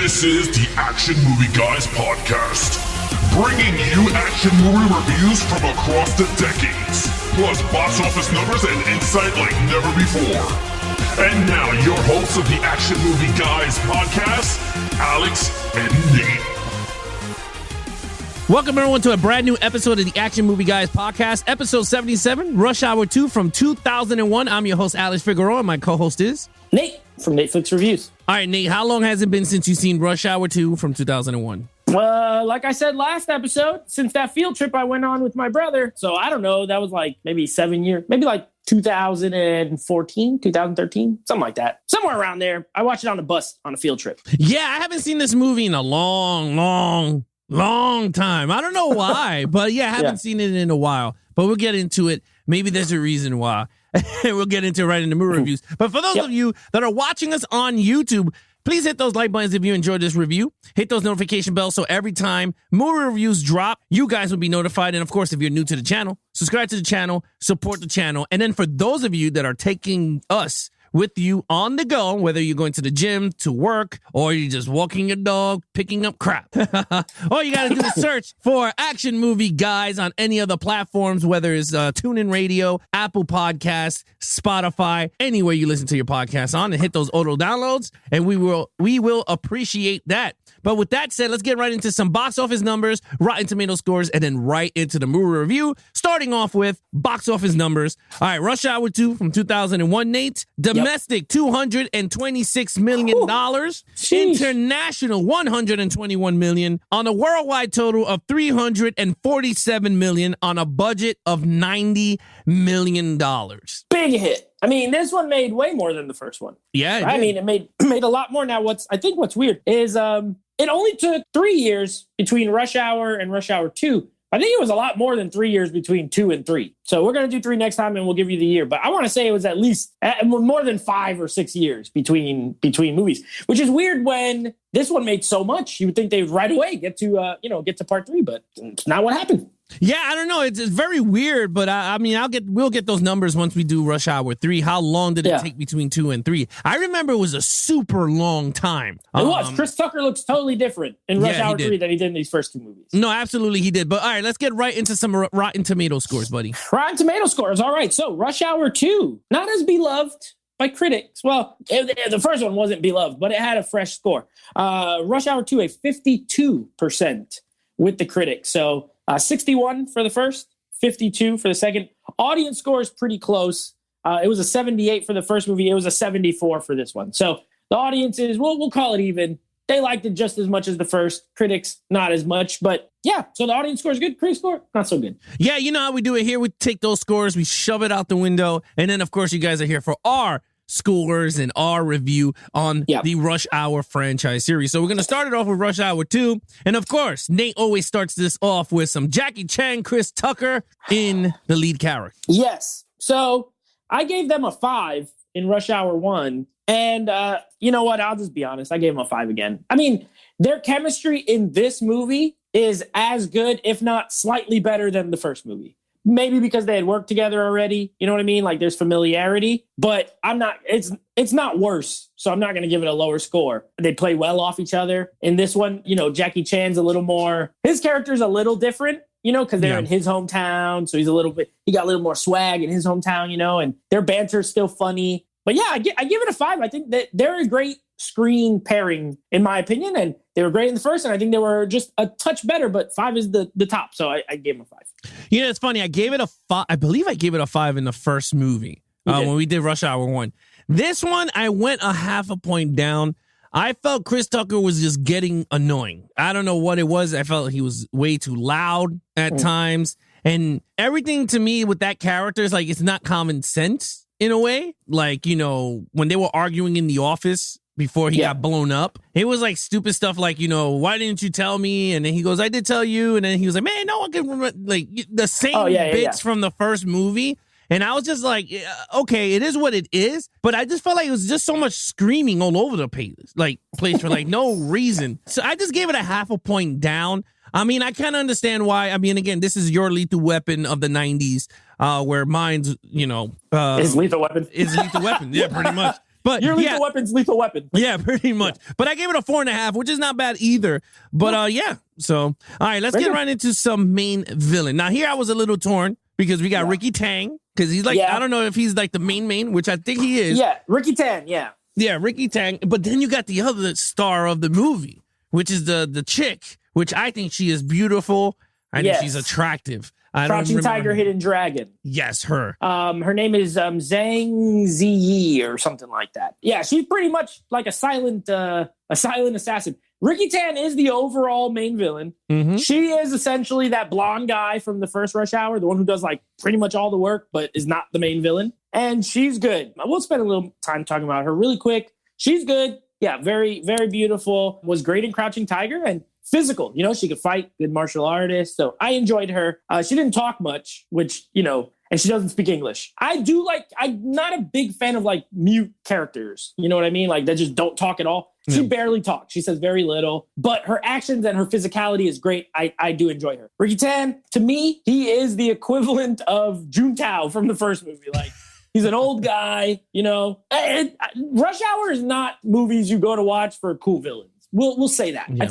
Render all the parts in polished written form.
This is the Action Movie Guys podcast, bringing you action movie reviews from across the decades, plus box office numbers and insight like never before. And now, your hosts of the Action Movie Guys podcast, Alex and Nate. Welcome, everyone, to a brand new episode of the Action Movie Guys podcast, episode 77, Rush Hour 2 from 2001. I'm your host, Alex Figueroa, and my co-host is Nate from Netflix Reviews. All right, Nate, how long has it been since you've seen Rush Hour 2 from 2001? Like I said last episode, since that field trip I went on with my brother. So I don't know, that was like maybe 7 years, maybe like 2014, 2013, something like that. Somewhere around there. I watched it on a bus on a field trip. Yeah, I haven't seen this movie in a long time. I don't know why, but yeah, I haven't seen it in a while. But we'll get into it. Maybe there's a reason why. We'll get into it right in the movie reviews. But for those of you that are watching us on YouTube, please hit those like buttons if you enjoyed this review. Hit those notification bells so every time movie reviews drop, you guys will be notified. And of course, if you're new to the channel, subscribe to the channel, support the channel. And then for those of you that are taking us with you on the go, whether you're going to the gym, to work, or you're just walking your dog, picking up crap. All you got to do is search for Action Movie Guys on any other platforms, whether it's TuneIn Radio, Apple Podcasts, Spotify, anywhere you listen to your podcasts on, and hit those auto downloads, and we will appreciate that. But with that said, let's get right into some box office numbers, Rotten Tomato scores, and then right into the movie review, starting off with box office numbers. All right, Rush Hour 2 from 2001, Nate. Domestic, $226 million. International, $121 million. On a worldwide total of $347 million on a budget of $90 million. Big hit. I mean, this one made way more than the first one. Yeah, right? I mean, it made a lot more. Now, what's weird is it only took 3 years between Rush Hour and Rush Hour 2. I think it was a lot more than 3 years between 2 and 3. So we're going to do 3 next time, and we'll give you the year. But I want to say it was at least more than 5 or 6 years between movies, which is weird when this one made so much. You would think they would right away get to part 3, but it's not what happened. Yeah, I don't know. It's very weird, but I mean, we'll get those numbers once we do Rush Hour 3. How long did it take between 2 and 3? I remember it was a super long time. It was. Chris Tucker looks totally different in Rush Hour 3 than he did in these first 2 movies. No, absolutely he did. But all right, let's get right into some Rotten Tomato scores, buddy. Rotten Tomato scores. All right. So Rush Hour 2, not as beloved by critics. Well, the first one wasn't beloved, but it had a fresh score. Rush Hour 2, a 52% with the critics. So 61 for the first, 52 for the second. Audience score is pretty close. It was a 78 for the first movie. It was a 74 for this one. So the audiences, we'll call it even. They liked it just as much as the first. Critics, not as much. But yeah, so the audience score is good. Critic score, not so good. Yeah, you know how we do it here. We take those scores, we shove it out the window. And then, of course, you guys are here for our scores and our review on the Rush Hour franchise series. So we're going to start it off with Rush Hour 2. And of course, Nate always starts this off with some Jackie Chan, Chris Tucker in the lead character. Yes. So I gave them a 5 in Rush Hour 1. And you know what? I'll just be honest. I gave them a 5 again. I mean, their chemistry in this movie is as good, if not slightly better than the first movie. Maybe because they had worked together already. You know what I mean? Like there's familiarity, but it's not worse. So I'm not going to give it a lower score. They play well off each other. In this one, Jackie Chan's a little more, his character's a little different, because they're in his hometown. So he got a little more swag in his hometown, and their banter's still funny. But yeah, I give it a 5. I think that they're a great screen pairing, in my opinion. And they were great in the first, and I think they were just a touch better, but 5 is the top. So I gave them a 5. It's funny. I gave it a 5. I believe I gave it a 5 in the first movie when we did Rush Hour 1. This one, I went a half a point down. I felt Chris Tucker was just getting annoying. I don't know what it was. I felt he was way too loud at times. And everything to me with that character is like, it's not common sense in a way. Like, when they were arguing in the office before he got blown up, it was like stupid stuff like, why didn't you tell me? And then he goes, I did tell you. And then he was like, man, no one can remember, like the same bits from the first movie. And I was just like, okay, it is what it is. But I just felt like it was just so much screaming all over the place for like no reason. So I just gave it a half a point down. I mean, I kind of understand why. I mean, again, this is your Lethal Weapon of the 90s, where mine's, is Lethal Weapon. Is Lethal Weapon. Yeah, pretty much. But your lethal weapon's lethal weapon. Yeah, pretty much. Yeah. But I gave it a 4.5, which is not bad either. But yeah. So, all right, let's get right into some main villain. Now, here I was a little torn because we got Ricky Tang, because he's like, I don't know if he's like the main, which I think he is. Yeah, Ricky Tang, yeah. Yeah, Ricky Tang. But then you got the other star of the movie, which is the chick, which I think she is beautiful. I think she's attractive. Crouching Tiger, Hidden Dragon. Yes, her. Her name is Zhang Ziyi or something like that. Yeah, she's pretty much like a silent assassin. Ricky Tan is the overall main villain. Mm-hmm. She is essentially that blonde guy from the first Rush Hour, the one who does like pretty much all the work, but is not the main villain. And she's good. We'll spend a little time talking about her really quick. She's good. Yeah, very, very beautiful. Was great in Crouching Tiger and physical. You know, she could fight, good martial artist. So I enjoyed her. She didn't talk much, which, you know, and she doesn't speak English. I'm not a big fan of like mute characters. You know what I mean? Like they just don't talk at all. She barely talks. She says very little, but her actions and her physicality is great. I do enjoy her. Ricky Tan, to me, he is the equivalent of Juntao from the first movie. Like he's an old guy, you know. And Rush Hour is not movies you go to watch for cool villains. We'll say that. Yeah. I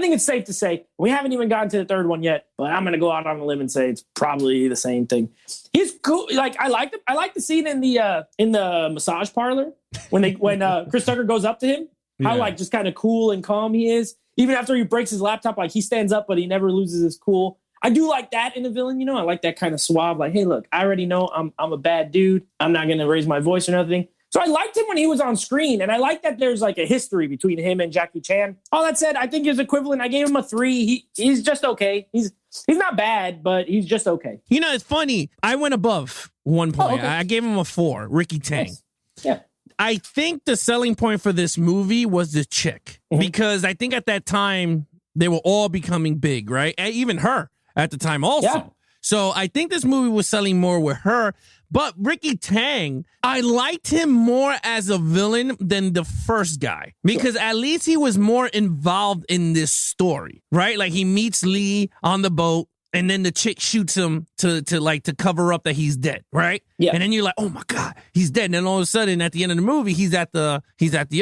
think it's safe to say we haven't even gotten to the third one yet, but I'm going to go out on a limb and say it's probably the same thing. He's cool. Like I like the scene in the massage parlor when Chris Tucker goes up to him. How like just kind of cool and calm he is. Even after he breaks his laptop, like he stands up, but he never loses his cool. I do like that in a villain, you know. I like that kind of suave, like, hey, look, I already know I'm a bad dude. I'm not going to raise my voice or nothing. So I liked him when he was on screen, and I like that there's like a history between him and Jackie Chan. All that said, I think his equivalent, I gave him a 3. He's just okay. He's not bad, but he's just okay. You know, it's funny. I went above 1 point. Oh, okay. I gave him a 4, Ricky Tang. Nice. Yeah. I think the selling point for this movie was the chick, because I think at that time they were all becoming big, right? And even her at the time also. Yeah. So I think this movie was selling more with her. But Ricky Tang, I liked him more as a villain than the first guy, because at least he was more involved in this story, right? Like he meets Lee on the boat, and then the chick shoots him to cover up that he's dead, right? Yeah. And then you're like, oh my God, he's dead. And then all of a sudden at the end of the movie, he's at the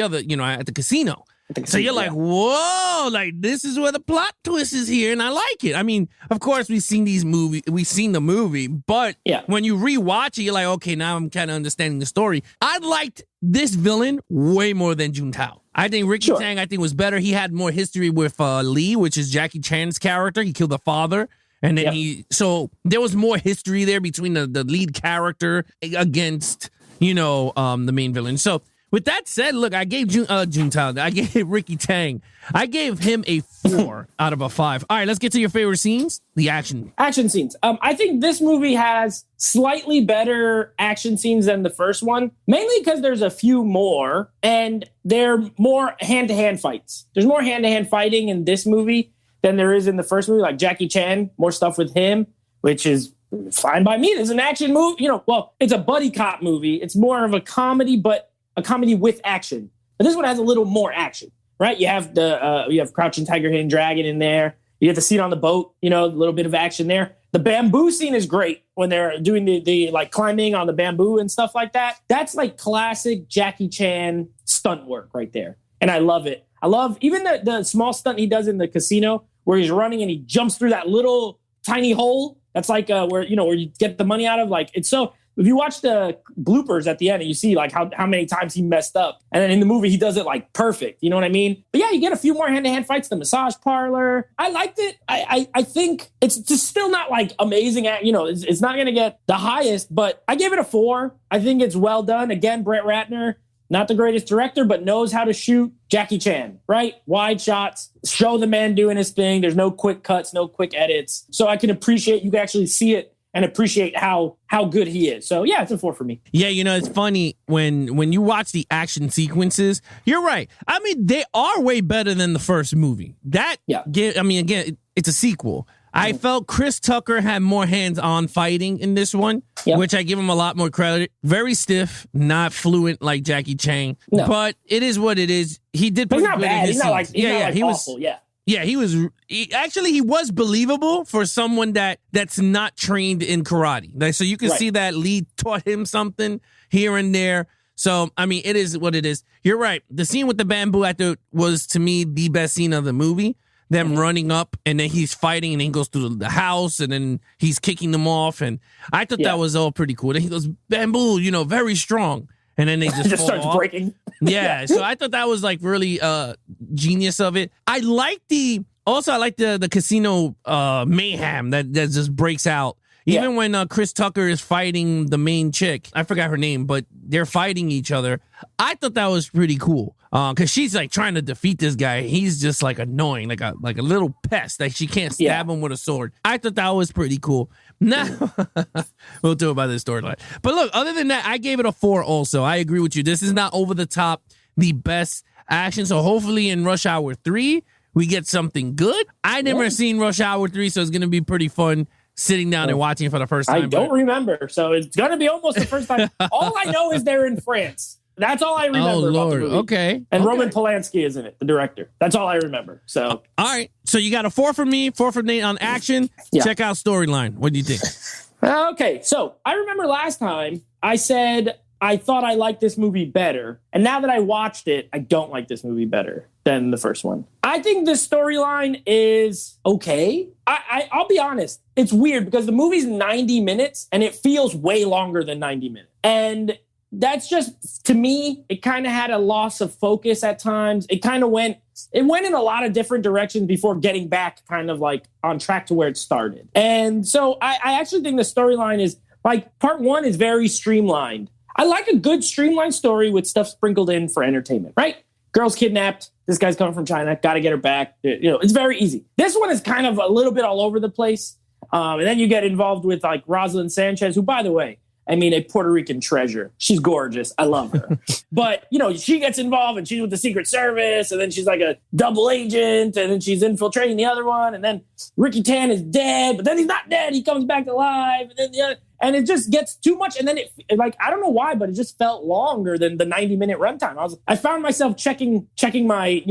other, you know, at the casino. So you're like, whoa, like this is where the plot twist is here, and I like it. I mean, of course, we've seen the movie, but when you rewatch it, you're like, okay, now I'm kind of understanding the story. I liked this villain way more than Juntao. I think Ricky Tang, was better. He had more history with Lee, which is Jackie Chan's character. He killed the father. And then so there was more history there between the lead character against, you know, the main villain. So with that said, look, I gave Juntao, I gave Ricky Tang, I gave him a 4 out of a 5. All right, let's get to your favorite scenes, the action scenes. I think this movie has slightly better action scenes than the first one, mainly because there's a few more, and they're more hand-to-hand fights. There's more hand-to-hand fighting in this movie than there is in the first movie. Like Jackie Chan, more stuff with him, which is fine by me. It's an action movie, you know. Well, it's a buddy cop movie. It's more of a comedy, but a comedy with action. But this one has a little more action, right? You have you have Crouching Tiger, Hidden Dragon in there. You get the scene on the boat, you know, a little bit of action there. The bamboo scene is great when they're doing the like climbing on the bamboo and stuff like that. That's like classic Jackie Chan stunt work right there. And I love it. I love even the small stunt he does in the casino where he's running and he jumps through that little tiny hole. That's like where you get the money out of. Like, it's so, if you watch the bloopers at the end and you see like how many times he messed up, and then in the movie he does it like perfect, you know what I mean? But yeah, you get a few more hand-to-hand fights. The massage parlor, I liked it. I think it's just still not like amazing at, you know, it's not gonna get the highest, but I gave it a 4. I think it's well done. Again, Brett Ratner, not the greatest director, but knows how to shoot Jackie Chan, right? Wide shots, show the man doing his thing. There's no quick cuts, no quick edits. So I can appreciate, you can actually see it and appreciate how good he is. So yeah, it's a 4 for me. Yeah, you know, it's funny when you watch the action sequences, you're right. I mean, they are way better than the first movie. Again, it's a sequel. I felt Chris Tucker had more hands-on fighting in this one, which I give him a lot more credit. Very stiff, not fluent like Jackie Chan, but it is what it is. He did pretty good in his scenes. He was awful. He was believable for someone that's not trained in karate. Like, so you can see that Lee taught him something here and there. So, I mean, it is what it is. You're right. The scene with the bamboo, I thought, was, to me, the best scene of the movie. Them running up, and then he's fighting, and then he goes through the house, and then he's kicking them off. And I thought that was all pretty cool. Then he goes, bamboo, very strong. And then they just starts off. breaking. Yeah. So I thought that was like really genius of it. I like the casino mayhem that just breaks out. Even when Chris Tucker is fighting the main chick, I forgot her name, but they're fighting each other. I thought that was pretty cool because she's like trying to defeat this guy. He's just like annoying, like a little pest. Like she can't stab him with a sword. I thought that was pretty cool. Now we'll talk about this storyline. But look, other than that, I gave it a 4. Also, I agree with you. This is not over the top, the best action. So hopefully in Rush Hour 3 we get something good. I never seen Rush Hour 3, so it's gonna be pretty fun sitting down and watching it for the first time. I don't remember, so it's going to be almost the first time. All I know is they're in France. That's all I remember. Oh, Lord. About the movie. Okay. And Roman Polanski is in it, the director. That's all I remember. So, all right. So you got a 4 from me, 4 from Nate on action. Check out storyline. What do you think? Okay. So I remember last time I said I thought I liked this movie better. And now that I watched it, I don't like this movie better than the first one. I think this storyline is okay. I'll be honest. It's weird because the movie's 90 minutes and it feels way longer than 90 minutes. And that's just, to me, it kind of had a loss of focus at times. It went in a lot of different directions before getting back kind of like on track to where it started. And so I actually think the storyline is like part 1 is very streamlined. I like a good streamlined story with stuff sprinkled in for entertainment, right? Girl's kidnapped. This guy's coming from China. Got to get her back. It's very easy. This one is kind of a little bit all over the place. And then you get involved with like Rosalind Sanchez, who, by the way, I mean, a Puerto Rican treasure. She's gorgeous. I love her. But, she gets involved and she's with the Secret Service. And then she's like a double agent. And then she's infiltrating the other one. And then Ricky Tan is dead. But then he's not dead. He comes back alive. And then the other. And it just gets too much. And then I don't know why, but it just felt longer than the 90-minute runtime. I found myself checking my,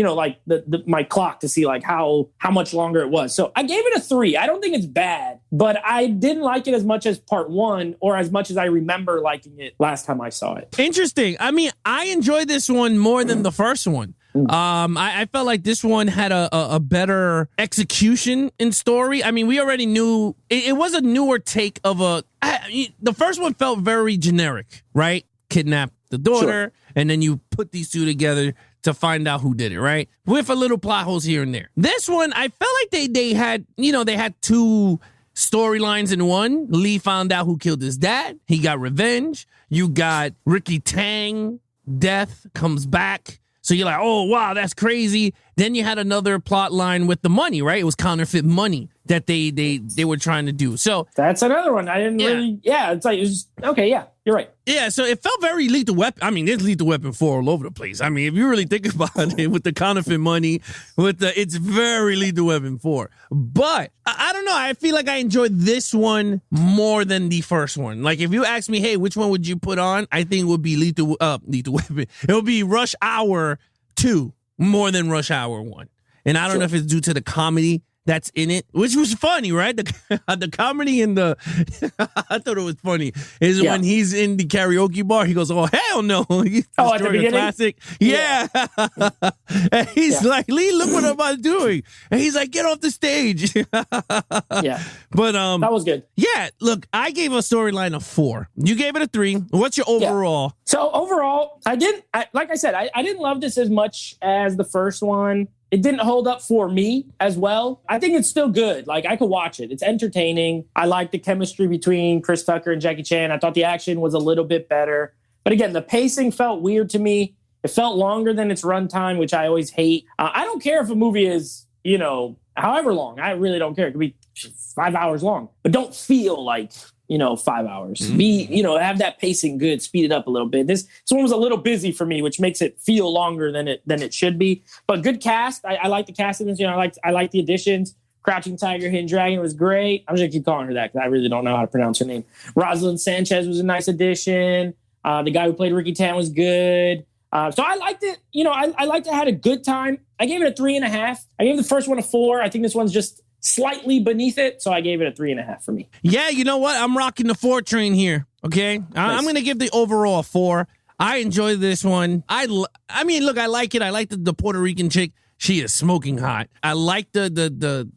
my clock to see like how much longer it was. So I gave it a 3. I don't think it's bad, but I didn't like it as much as part 1 or as much as I remember liking it last time I saw it. Interesting. I mean, I enjoyed this one more than the first one. I felt like this one had a better execution in story. I mean, we already knew it was a newer take of the first one felt very generic, right? Kidnap the daughter, and then you put these two together to find out who did it, right? With a little plot holes here and there. This one, I felt like they had 2 storylines in one. Lee found out who killed his dad. He got revenge. You got Ricky Tang, death, comes back. So you're like, oh, wow, that's crazy. Then you had another plot line with the money, right? It was counterfeit money that they were trying to do. So that's another one. I didn't really, it's like, it was, okay, yeah, you're right. Yeah, so it felt very Lethal Weapon. I mean, there's Lethal Weapon 4 all over the place. I mean, if you really think about it, with the counterfeit money, it's very Lethal Weapon 4. But I don't know. I feel like I enjoyed this one more than the first one. Like, if you ask me, hey, which one would you put on? I think it would be Lethal Weapon. It would be Rush Hour 2 more than Rush Hour 1. And I don't know if it's due to the comedy that's in it, which was funny, right? The comedy in the I thought it was funny is when he's in the karaoke bar, he goes, "Oh hell no!" He's at the beginning? Classic, and he's like, "Lee, look what I'm doing," and he's like, "Get off the stage." But that was good. Yeah, look, I gave a storyline a 4. You gave it a 3. What's your overall? Yeah. So overall, like I said, I didn't love this as much as the first one. It didn't hold up for me as well. I think it's still good. Like, I could watch it. It's entertaining. I like the chemistry between Chris Tucker and Jackie Chan. I thought the action was a little bit better. But again, the pacing felt weird to me. It felt longer than its runtime, which I always hate. I don't care if a movie is, however long. I really don't care. It could be 5 hours long. But don't feel like 5 hours. Mm-hmm. Have that pacing good, speed it up a little bit. This one was a little busy for me, which makes it feel longer than it should be. But good cast. I like the cast in this. I like the additions. Crouching Tiger, Hidden Dragon was great. I'm just gonna keep calling her that because I really don't know how to pronounce her name. Rosalind Sanchez was a nice addition. The guy who played Ricky Tan was good. So I liked it. I liked it. I had a good time. I gave it a 3.5. I gave the first one a 4. I think this one's just slightly beneath it, so I gave it a 3.5 for me. Yeah, you know what? I'm rocking the 4 train here, okay? Nice. I'm going to give the overall a 4. I enjoyed this one. I mean, look, I like it. I like the Puerto Rican chick. She is smoking hot. I like the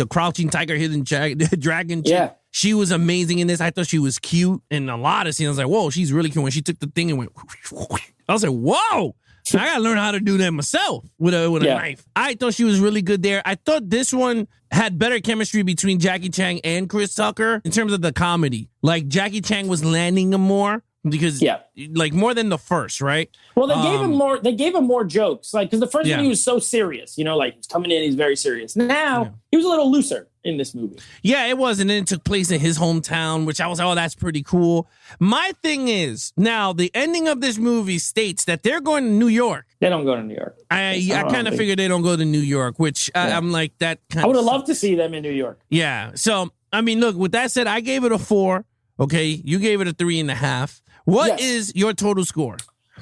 Crouching Tiger, Hidden Dragon chick. Yeah. She was amazing in this. I thought she was cute in a lot of scenes. I was like, whoa, she's really cute. When she took the thing and went, I was like, whoa. I got to learn how to do that myself with a knife. I thought she was really good there. I thought this one had better chemistry between Jackie Chan and Chris Tucker in terms of the comedy. Like, Jackie Chan was landing him more because, like, more than the first, right? Well, they gave him more. They gave him more jokes, like, because the first one he was so serious. You know, like, he's coming in, he's very serious. Now he was a little looser in this movie. Yeah, it was, and then it took place in his hometown, which I was, oh, that's pretty cool. My thing is, now the ending of this movie states that they're going to New York. They don't go to New York. I kind of figured they don't go to New York, which I'm like, that kind I would have loved to see them in New York. Yeah. So, I mean, look, with that said, I gave it a 4. Okay. You gave it a 3.5. What is your total score?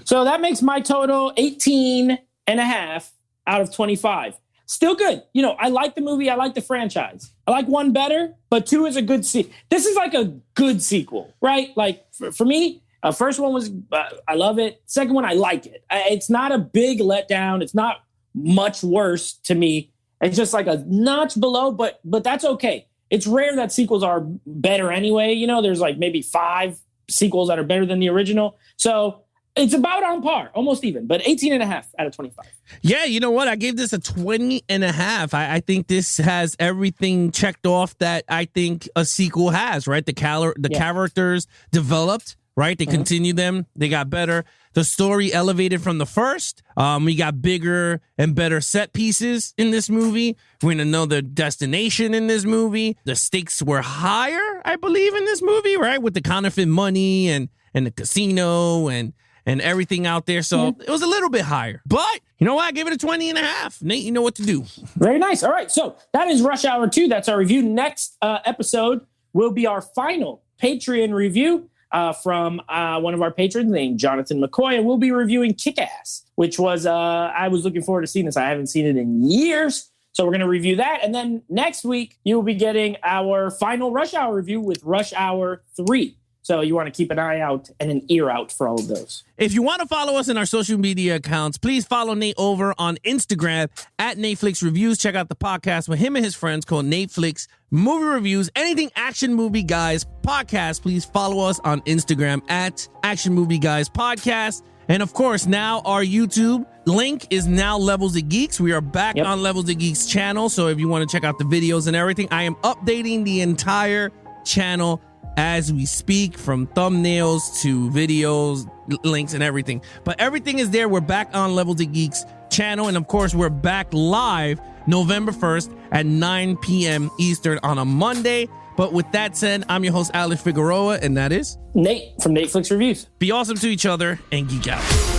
So that makes my total 18.5 out of 25. Still good. You know, I like the movie. I like the franchise. I like 1 better, but 2 is a good sequel. This is like a good sequel, right? Like, for me, first one was, I love it. Second one, I like it. It's not a big letdown. It's not much worse to me. It's just like a notch below, but that's okay. It's rare that sequels are better anyway. You know, there's like maybe 5 sequels that are better than the original. So it's about on par, almost even, but 18.5 out of 25. Yeah, you know what? I gave this a 20.5. I think this has everything checked off that I think a sequel has, right? The characters developed, right? They continue them. They got better. The story elevated from the first. We got bigger and better set pieces in this movie. We're going to know the destination in this movie. The stakes were higher, I believe, in this movie, right? With the counterfeit money and the casino and everything out there. So it was a little bit higher. But you know what? I gave it a 20.5. Nate, you know what to do. Very nice. All right. So that is Rush Hour 2. That's our review. Next episode will be our final Patreon review from one of our patrons named Jonathan McCoy. And we'll be reviewing Kick-Ass, which was, I was looking forward to seeing this. I haven't seen it in years. So we're going to review that. And then next week, you'll be getting our final Rush Hour review with Rush Hour 3. So you want to keep an eye out and an ear out for all of those. If you want to follow us in our social media accounts, please follow Nate over on Instagram at Nateflix Reviews. Check out the podcast with him and his friends called Nateflix Movie Reviews. Anything Action Movie Guys Podcast, please follow us on Instagram at Action Movie Guys Podcast. And of course, now our YouTube link is now Levels of Geeks. We are back on Levels of Geeks channel. So if you want to check out the videos and everything, I am updating the entire channel as we speak, from thumbnails to videos, links, and everything. But everything is there. We're back on Levels of Geeks channel. And of course, we're back live November 1st at 9 p.m. Eastern on a Monday. But with that said, I'm your host, Alex Figueroa, and that is Nate from Nateflix Reviews. Be awesome to each other and geek out.